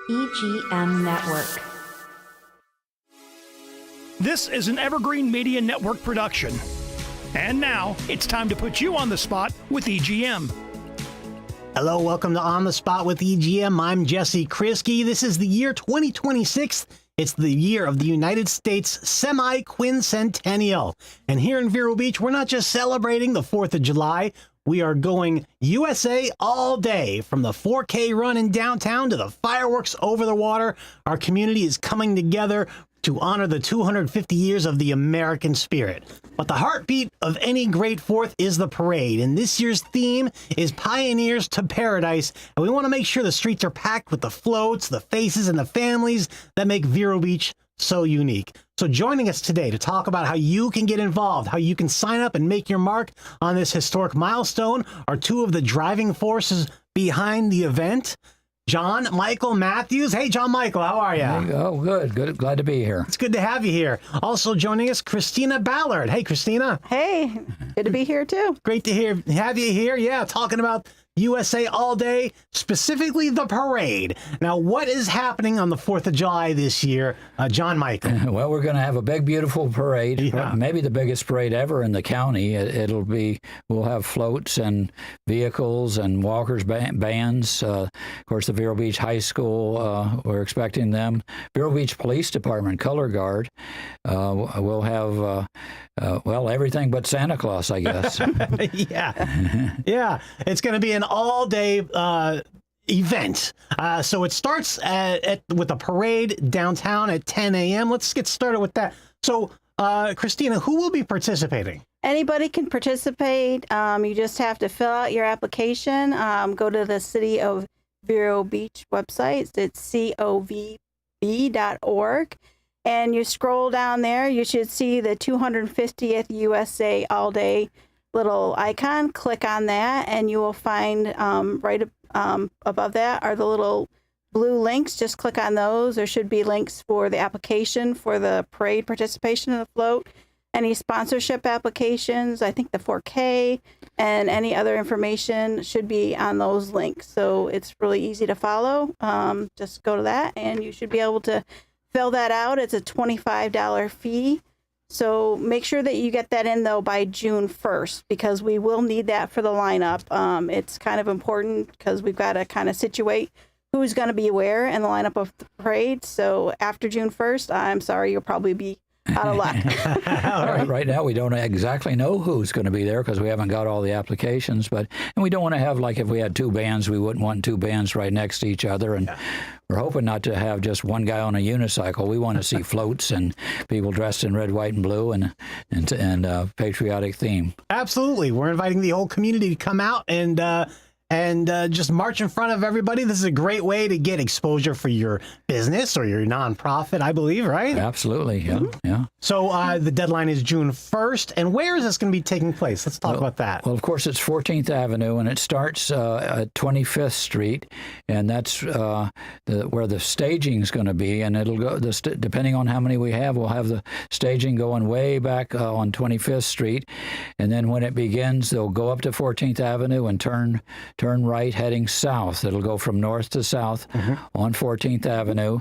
EGM Network. This is an Evergreen Media Network production. And now, it's time to put you on the spot with EGM. Hello, welcome to On the Spot with EGM. I'm Jesse Krisky. This is the year 2026. It's the year of the United States semiquincentennial. And here in Vero Beach, we're not just celebrating the 4th of July. We are going USA all day, from the 4K run in downtown to the fireworks over the water. Our community is coming together to honor the 250 years of the American spirit. But the heartbeat of any great Fourth is the parade, and this year's theme is Pioneers to Paradise, and we want to make sure the streets are packed with the floats, the faces, and the families that make Vero Beach so unique. So joining us today to talk about how you can get involved, how you can sign up and make your mark on this historic milestone, are two of the driving forces behind the event. John Michael Matthews. Hey, John Michael, how are you? Oh, good. Glad to be here. It's good to have you here. Also joining us, Christina Ballard. Hey, Christina. Hey, good to be here too. Great to have you here. Yeah, talking about USA all day, specifically the parade. Now, what is happening on the 4th of July this year, John Michael? Well, we're going to have a big, beautiful parade, maybe the biggest parade ever in the county. We'll have floats and vehicles and walkers, bands. Of course, the Vero Beach High School, we're expecting them. Vero Beach Police Department, Color Guard. We'll have, everything but Santa Claus, I guess. Yeah. It's going to be an all-day event. So it starts with a parade downtown at 10 a.m. Let's get started with that. So, Christina, who will be participating? Anybody can participate. You just have to fill out your application. Go to the City of Vero Beach website. It's covb.org. And you scroll down there, you should see the 250th USA all-day little icon. Click on that, and you will find right above that are the little blue links. Just click on those. There should be links for the application for the parade participation in the float, any sponsorship applications, I think the 4K, and any other information should be on those links. So it's really easy to follow. Just go to that, and you should be able to fill that out. It's a $25 fee. So make sure that you get that in, though, by June 1st, because we will need that for the lineup. It's kind of important because we've got to kind of situate who's going to be where in the lineup of the parade. So after June 1st, I'm sorry, you'll probably be out of luck. Right now, we don't exactly know who's going to be there because we haven't got all the applications. And we don't want to have, like, if we had two bands, we wouldn't want two bands right next to each other. And we're hoping not to have just one guy on a unicycle. We want to see floats and people dressed in red, white, and blue and patriotic theme. Absolutely. We're inviting the whole community to come out and just march in front of everybody. This is a great way to get exposure for your business or your nonprofit, I believe, right? Absolutely, yeah. So the deadline is June 1st, and where is this going to be taking place? Let's talk about that. Well, of course, it's 14th Avenue, and it starts at 25th Street, and that's where the staging is going to be, and it'll go, depending on how many we have, we'll have the staging going way back on 25th Street, and then when it begins, they'll go up to 14th Avenue and turn right heading south. It'll go from north to south on 14th Avenue,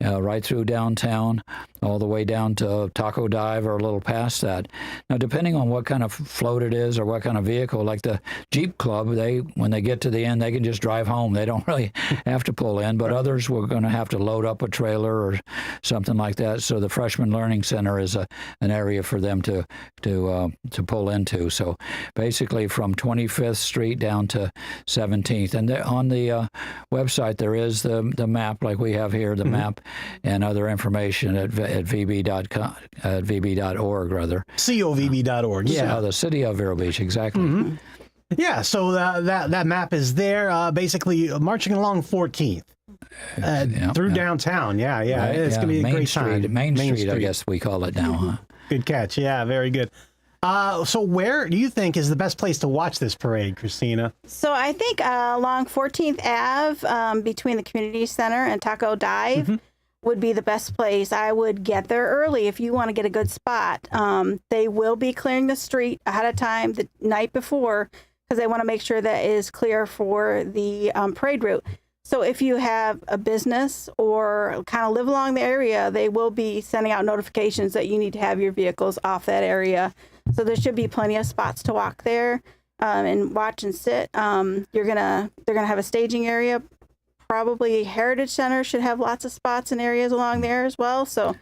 right through downtown, all the way down to Taco Dive or a little past that. Now, depending on what kind of float it is or what kind of vehicle, like the Jeep Club, when they get to the end, they can just drive home. They don't really have to pull in, but others we're going to have to load up a trailer or something like that. So the Freshman Learning Center is an area for them to pull into. So basically from 25th Street down to 17th. And on the website, there is the map like we have here, the map and other information at vb.com, at vb.org, rather. covb.org, yeah. The City of Vero Beach, exactly. Yeah, so that map is there, basically marching along 14th. Through downtown, yeah. Right, it's going to be a great time. Main Street, I guess we call it now, huh? Good catch, yeah, very good. So where do you think is the best place to watch this parade, Christina? So I think along 14th Ave, between the Community Center and Taco Dive, would be the best place. I would get there early if you want to get a good spot. They will be clearing the street ahead of time the night before because they want to make sure that it is clear for the parade route. So if you have a business or kind of live along the area, they will be sending out notifications that you need to have your vehicles off that area. So there should be plenty of spots to walk there and watch and sit. They're gonna have a staging area. Probably Heritage Center should have lots of spots and areas along there as well. So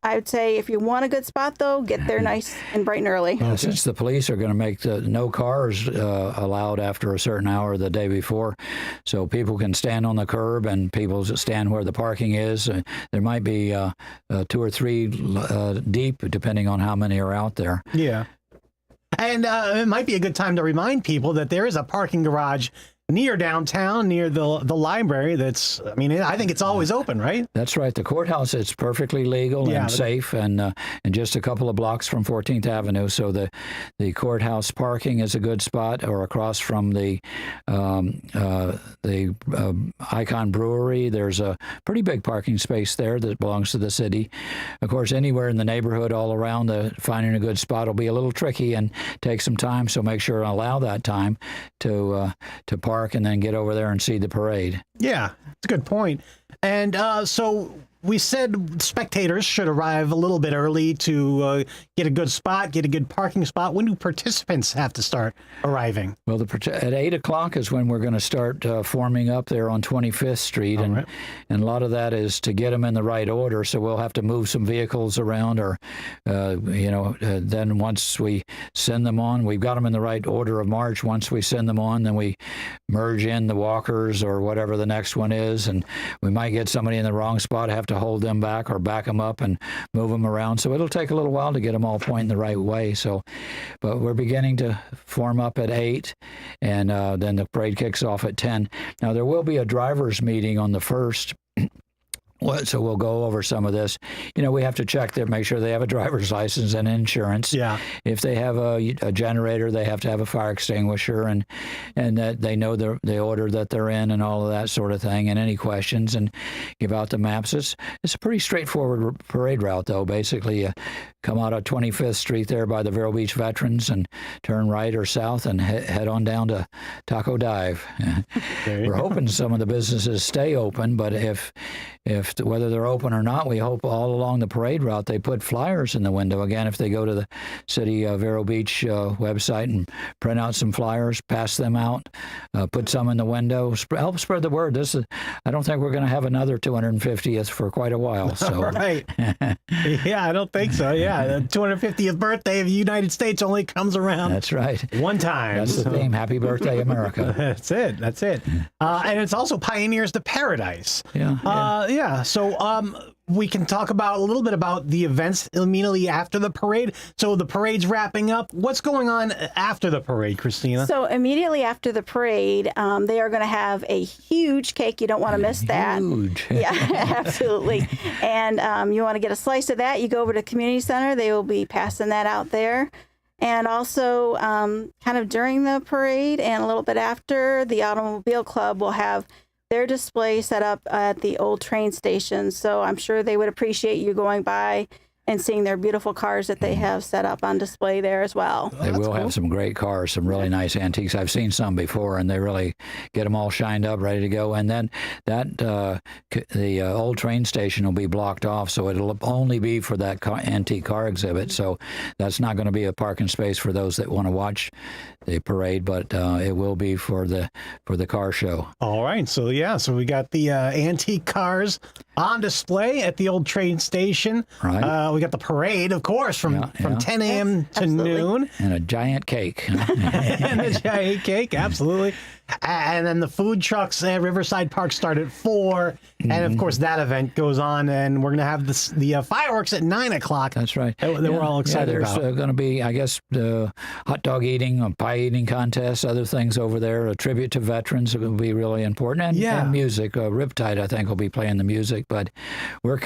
I would say if you want a good spot, though, get there nice and bright and early. Well, since the police are going to make no cars allowed after a certain hour the day before, so people can stand on the curb and people stand where the parking is. There might be 2 or 3 deep, depending on how many are out there. Yeah. And it might be a good time to remind people that there is a parking garage near downtown, near the library. I think it's always open, right? That's right. The courthouse is perfectly legal and safe, and just a couple of blocks from 14th Avenue. So the courthouse parking is a good spot, or across from the Icon Brewery. There's a pretty big parking space there that belongs to the city. Of course, anywhere in the neighborhood all around, finding a good spot will be a little tricky and take some time. So make sure and allow that time to park and then get over there and see the parade. Yeah, it's a good point. And so we said spectators should arrive a little bit early to get a good spot, get a good parking spot. When do participants have to start arriving? Well, at 8 o'clock is when we're going to start forming up there on 25th Street. And a lot of that is to get them in the right order. So we'll have to move some vehicles around, or, then once we send them on, we've got them in the right order of march. Once we send them on, then we merge in the walkers or whatever the next one is. And we might get somebody in the wrong spot, have to hold them back or back them up and move them around. So it'll take a little while to get them all pointing the right way. But we're beginning to form up at 8, and then the parade kicks off at 10. Now, there will be a driver's meeting on the 1st. So we'll go over some of this. We have to check them, make sure they have a driver's license and insurance. Yeah. If they have a generator, they have to have a fire extinguisher, and that they know the order that they're in and all of that sort of thing, and any questions, and give out the maps. It's a pretty straightforward parade route, though. Basically, you come out of 25th Street there by the Vero Beach Veterans and turn right or south and head on down to Taco Dive. We're hoping some of the businesses stay open, but if whether they're open or not, we hope all along the parade route they put flyers in the window. Again, if they go to the city Vero Beach website and print out some flyers, pass them out, put some in the window, help spread the word. I don't think we're going to have another 250th for quite a while. So. Right. Yeah, I don't think so. Yeah, the 250th birthday of the United States only comes around. That's right. One time. That's the theme. Happy birthday, America. That's it. And it's also Pioneers to Paradise. Yeah. So we can talk a little bit about the events immediately after the parade. So the parade's wrapping up. What's going on after the parade, Christina? So immediately after the parade, they are going to have a huge cake. You don't want to miss that. Huge. Yeah, absolutely. And you want to get a slice of that, you go over to the community center. They will be passing that out there. And also kind of during the parade and a little bit after, the Automobile Club will have their display set up at the old train station. So I'm sure they would appreciate you going by and seeing their beautiful cars that they have set up on display there as well. They will have some great cars, some really nice antiques. I've seen some before, and they really get them all shined up, ready to go. And then the old train station will be blocked off, so it'll only be for that antique car exhibit. So that's not going to be a parking space for those that want to watch the parade, but it will be for the car show. All right. So we got the antique cars on display at the old train station. Right. We got the parade, of course, from 10 a.m. to absolutely. Noon. And a giant cake. And a giant cake, absolutely. And then the food trucks at Riverside Park start at 4. And, of course, that event goes on, and we're going to have the fireworks at 9 o'clock. That's right. That we're all excited about. There's going to be, I guess, hot dog eating, a pie eating contest, other things over there. A tribute to veterans will be really important. And music. Riptide, I think, will be playing the music. But we're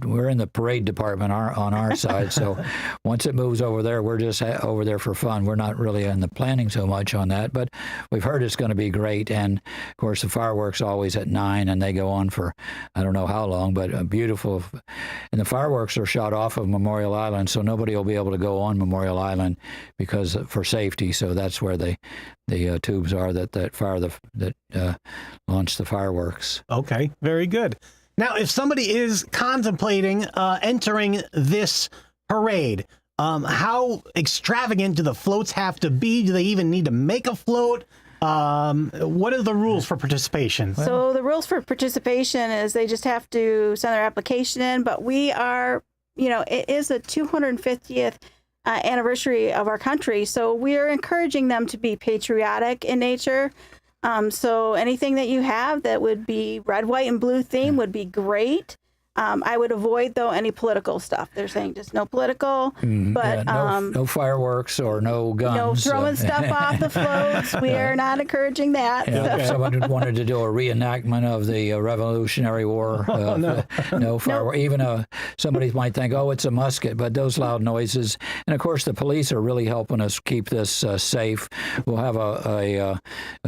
we're in the parade department on our side. So once it moves over there, we're just over there for fun. We're not really in the planning so much on that. But we've heard it's going to be great. And of course, the fireworks always at 9, and they go on for I don't know how long, but beautiful. And the fireworks are shot off of Memorial Island, so nobody will be able to go on Memorial Island because for safety. So that's where the tubes are that launch the fireworks. Okay, very good. Now, if somebody is contemplating entering this parade, how extravagant do the floats have to be? Do they even need to make a float? What are the rules for participation? So the rules for participation is they just have to send their application in, but we are, it is the 250th anniversary of our country, so we are encouraging them to be patriotic in nature. So anything that you have that would be red, white, and blue theme would be great. I would avoid, though, any political stuff. They're saying just no political, but no fireworks or no guns. No throwing stuff off the floats. We are not encouraging that. Yeah, if someone wanted to do a reenactment of the Revolutionary War, no fireworks. Even somebody might think, oh, it's a musket, but those loud noises. And of course, the police are really helping us keep this safe. We'll have a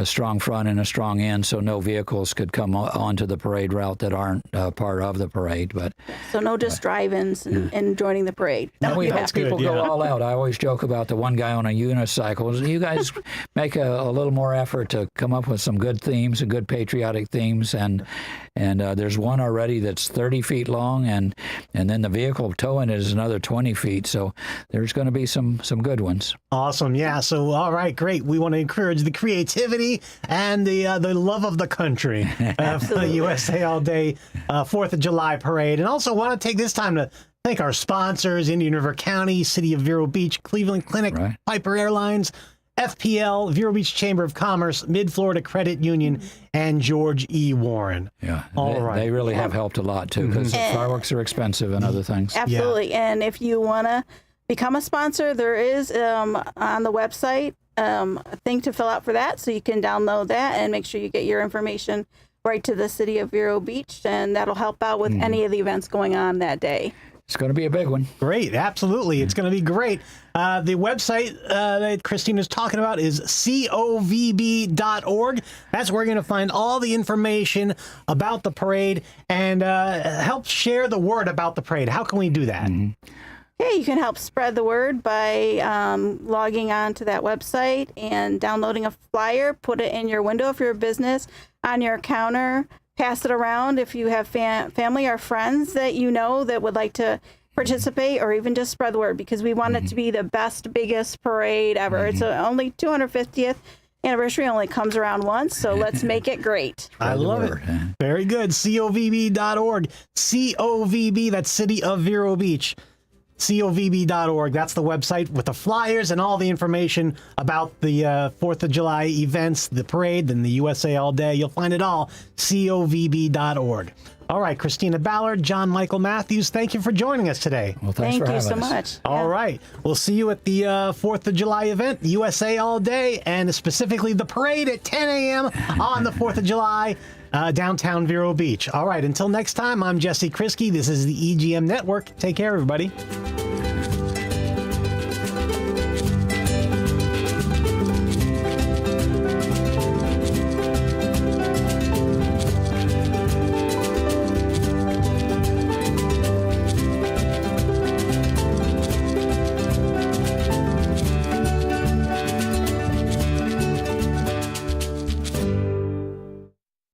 strong front and a strong end, so no vehicles could come onto the parade route that aren't part of the parade. But so no just drive-ins and joining the parade. We hope people go all out. I always joke about the one guy on a unicycle. You guys make a little more effort to come up with some good themes and good patriotic themes, and there's one already that's 30 feet long, and then the vehicle towing it is another 20 feet. So there's going to be some good ones. Awesome. Yeah. So, all right, great. We want to encourage the creativity and the love of the country for the USA All Day 4th of July parade. And also want to take this time to thank our sponsors, Indian River County, City of Vero Beach, Cleveland Clinic, Piper Airlines, FPL, Vero Beach Chamber of Commerce, Mid-Florida Credit Union, and George E. Warren. Yeah, they really have helped a lot, too, because fireworks are expensive and other things. Absolutely. Yeah. And if you want to become a sponsor, there is on the website a thing to fill out for that, so you can download that and make sure you get your information right to the City of Vero Beach, and that'll help out with any of the events going on that day. It's going to be a big one. Great. Absolutely. It's going to be great. The website that Christina's talking about is covb.org. That's where you're going to find all the information about the parade and help share the word about the parade. How can we do that? Yeah, you can help spread the word by logging on to that website and downloading a flyer, put it in your window if you're a business, on your counter, pass it around if you have family or friends that you know that would like to participate, or even just spread the word, because we want it to be the best, biggest parade ever. It's only 250th anniversary, only comes around once, so let's make it great. I love it. Very good. covb.org. COVB, that's City of Vero Beach. covb.org. That's the website with the flyers and all the information about the 4th of July events, the parade, and the USA All Day. You'll find it all. covb.org. All right, Christina Ballard, John Michael Matthews, thank you for joining us today. Well, thanks for having us. Thank you so much. All right. We'll see you at the 4th of July event, USA All Day, and specifically the parade at 10 a.m. on the 4th of July. Downtown Vero Beach. All right, until next time, I'm Jesse Kriske. This is the EGM Network. Take care, everybody.